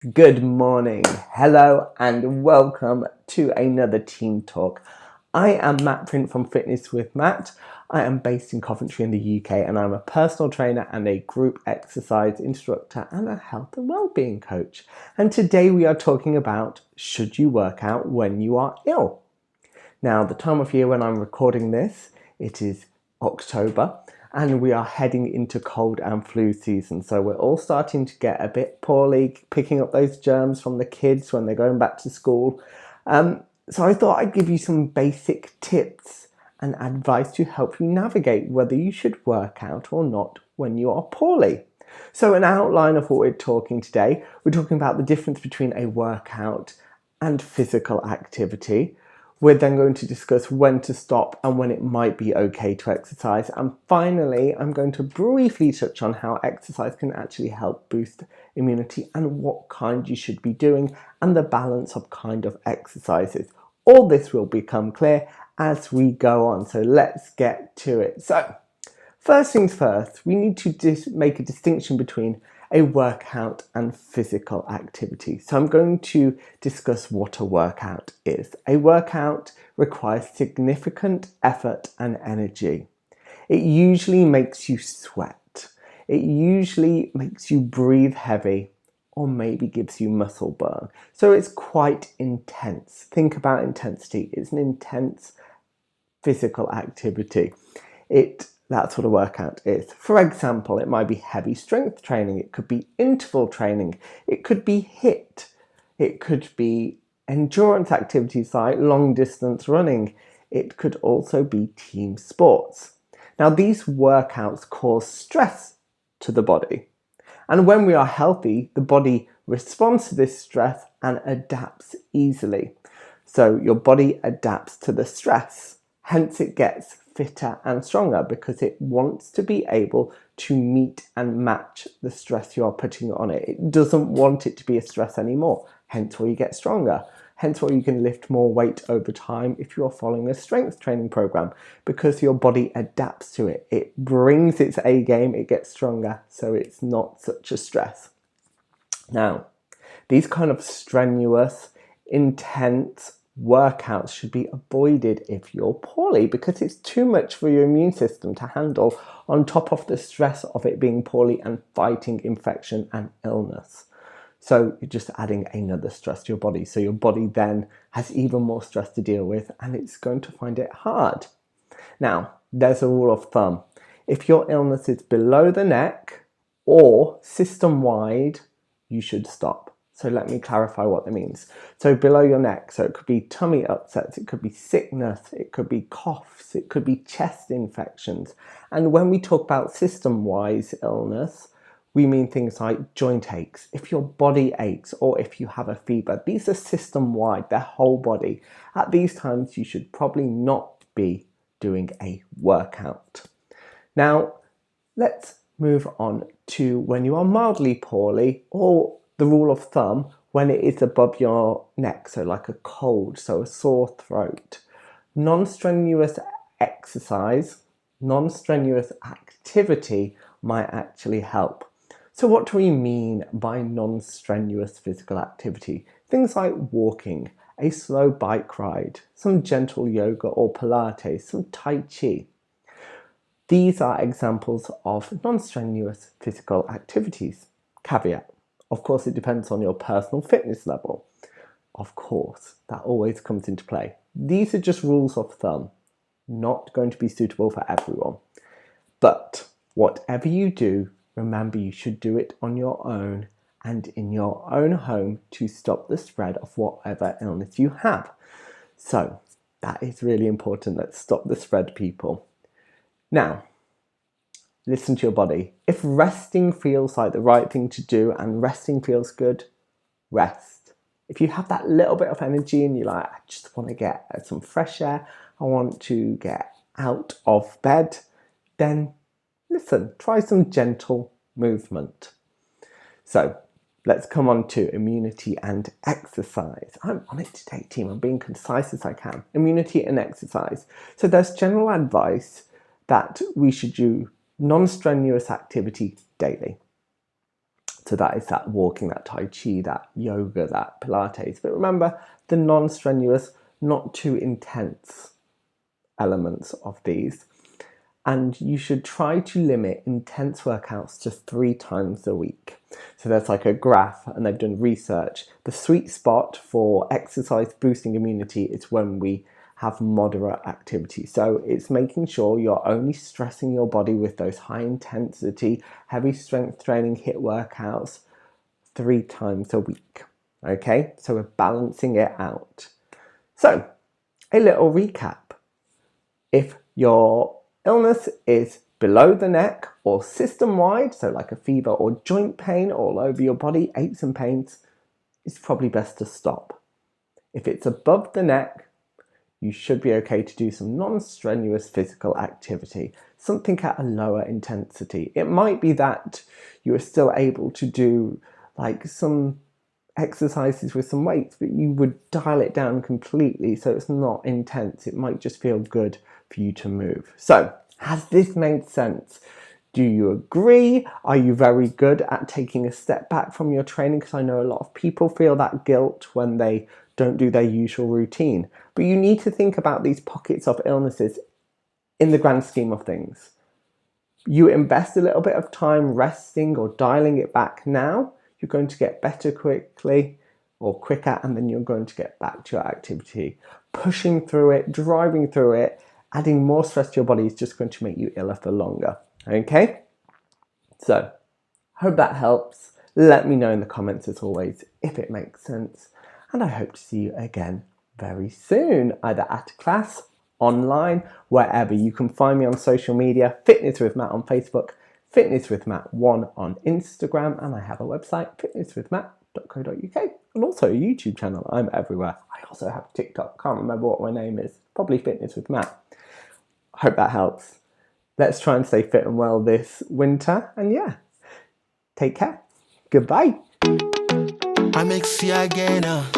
Good morning, hello, and welcome to another Team Talk. I am Matt Print from Fitness with Matt. I am based in Coventry in the UK, and I'm a personal trainer and a group exercise instructor and a health and well-being coach. And today we are talking about, should you work out when you are ill? Now, the time of year when I'm recording this, it is October, and we are heading into cold and flu season. So we're all starting to get a bit poorly, picking up those germs from the kids when they're going back to school. So I thought I'd give you some basic tips and advice to help you navigate whether you should work out or not when you are poorly. So an outline of what we're talking today, we're talking about the difference between a workout and physical activity. We're then going to discuss when to stop and when it might be okay to exercise. And finally, I'm going to briefly touch on how exercise can actually help boost immunity and what kind you should be doing and the balance of kind of exercises. All this will become clear as we go on. So let's get to it. So first things first, we need to make a distinction between a workout and physical activity. So I'm going to discuss what a workout is. A workout requires significant effort and energy. It usually makes you sweat. It usually makes you breathe heavy or maybe gives you muscle burn. So it's quite intense. Think about intensity. It's an intense physical activity. That's what a workout is. For example, it might be heavy strength training, it could be interval training, it could be HIIT, it could be endurance activities like long distance running, it could also be team sports. Now, these workouts cause stress to the body. And when we are healthy, the body responds to this stress and adapts easily. So your body adapts to the stress. Hence, it gets fitter and stronger because it wants to be able to meet and match the stress you are putting on it. It doesn't want it to be a stress anymore. Hence, why you get stronger. Hence, why you can lift more weight over time if you are following a strength training program because your body adapts to it. It brings its A game, it gets stronger, so it's not such a stress. Now, these kind of strenuous, intense workouts should be avoided if you're poorly because it's too much for your immune system to handle on top of the stress of it being poorly and fighting infection and illness. So you're just adding another stress to your body. So your body then has even more stress to deal with and it's going to find it hard. Now, there's a rule of thumb. If your illness is below the neck or system-wide, you should stop. So let me clarify what that means. So below your neck, so it could be tummy upsets, it could be sickness, it could be coughs, it could be chest infections. And when we talk about system-wise illness, we mean things like joint aches, if your body aches, or if you have a fever. These are system-wide, their whole body. At these times, you should probably not be doing a workout. Now, let's move on to when you are mildly poorly, or the rule of thumb, when it is above your neck, so like a cold, so a sore throat. Non-strenuous exercise, non-strenuous activity might actually help. So what do we mean by non-strenuous physical activity? Things like walking, a slow bike ride, some gentle yoga or Pilates, some Tai Chi. These are examples of non-strenuous physical activities. Caveat, of course, it depends on your personal fitness level. Of course, that always comes into play. These are just rules of thumb, not going to be suitable for everyone. But whatever you do, remember you should do it on your own and in your own home to stop the spread of whatever illness you have. So that is really important. Let's stop the spread, people. Now, listen to your body. If resting feels like the right thing to do and resting feels good, rest. If you have that little bit of energy and you're like, I just want to get some fresh air, I want to get out of bed, then listen, try some gentle movement. So let's come on to immunity and exercise. I'm on it today, team. I'm being concise as I can. Immunity and exercise. So there's general advice that we should do non-strenuous activity daily. So that is that walking, that Tai Chi, that yoga, that Pilates. But remember the non-strenuous, not too intense elements of these. And you should try to limit intense workouts to 3 times a week. So there's like a graph, and they've done research. The sweet spot for exercise boosting immunity is when we have moderate activity. So it's making sure you're only stressing your body with those high intensity, heavy strength training HIIT workouts 3 times a week. Okay, so we're balancing it out. So a little recap. If your illness is below the neck or system-wide, so like a fever or joint pain all over your body, aches and pains, it's probably best to stop. If it's above the neck, you should be okay to do some non-strenuous physical activity, something at a lower intensity. It might be that you are still able to do like some exercises with some weights, but you would dial it down completely so it's not intense. It might just feel good for you to move. So, has this made sense? Do you agree? Are you very good at taking a step back from your training? Because I know a lot of people feel that guilt when they don't do their usual routine. But you need to think about these pockets of illnesses in the grand scheme of things. You invest a little bit of time resting or dialing it back now, you're going to get better quickly or quicker, and then you're going to get back to your activity. Pushing through it, driving through it, adding more stress to your body is just going to make you iller for longer. Okay? So, hope that helps. Let me know in the comments as always if it makes sense. And I hope to see you again very soon, either at a class, online, wherever. You can find me on social media, Fitness with Matt on Facebook, Fitness with Matt 1 on Instagram, and I have a website, fitnesswithmatt.co.uk, and also a YouTube channel. I'm everywhere. I also have TikTok, can't remember what my name is, probably Fitness with Matt. Hope that helps. Let's try and stay fit and well this winter, and yeah, take care. Goodbye. I make see again.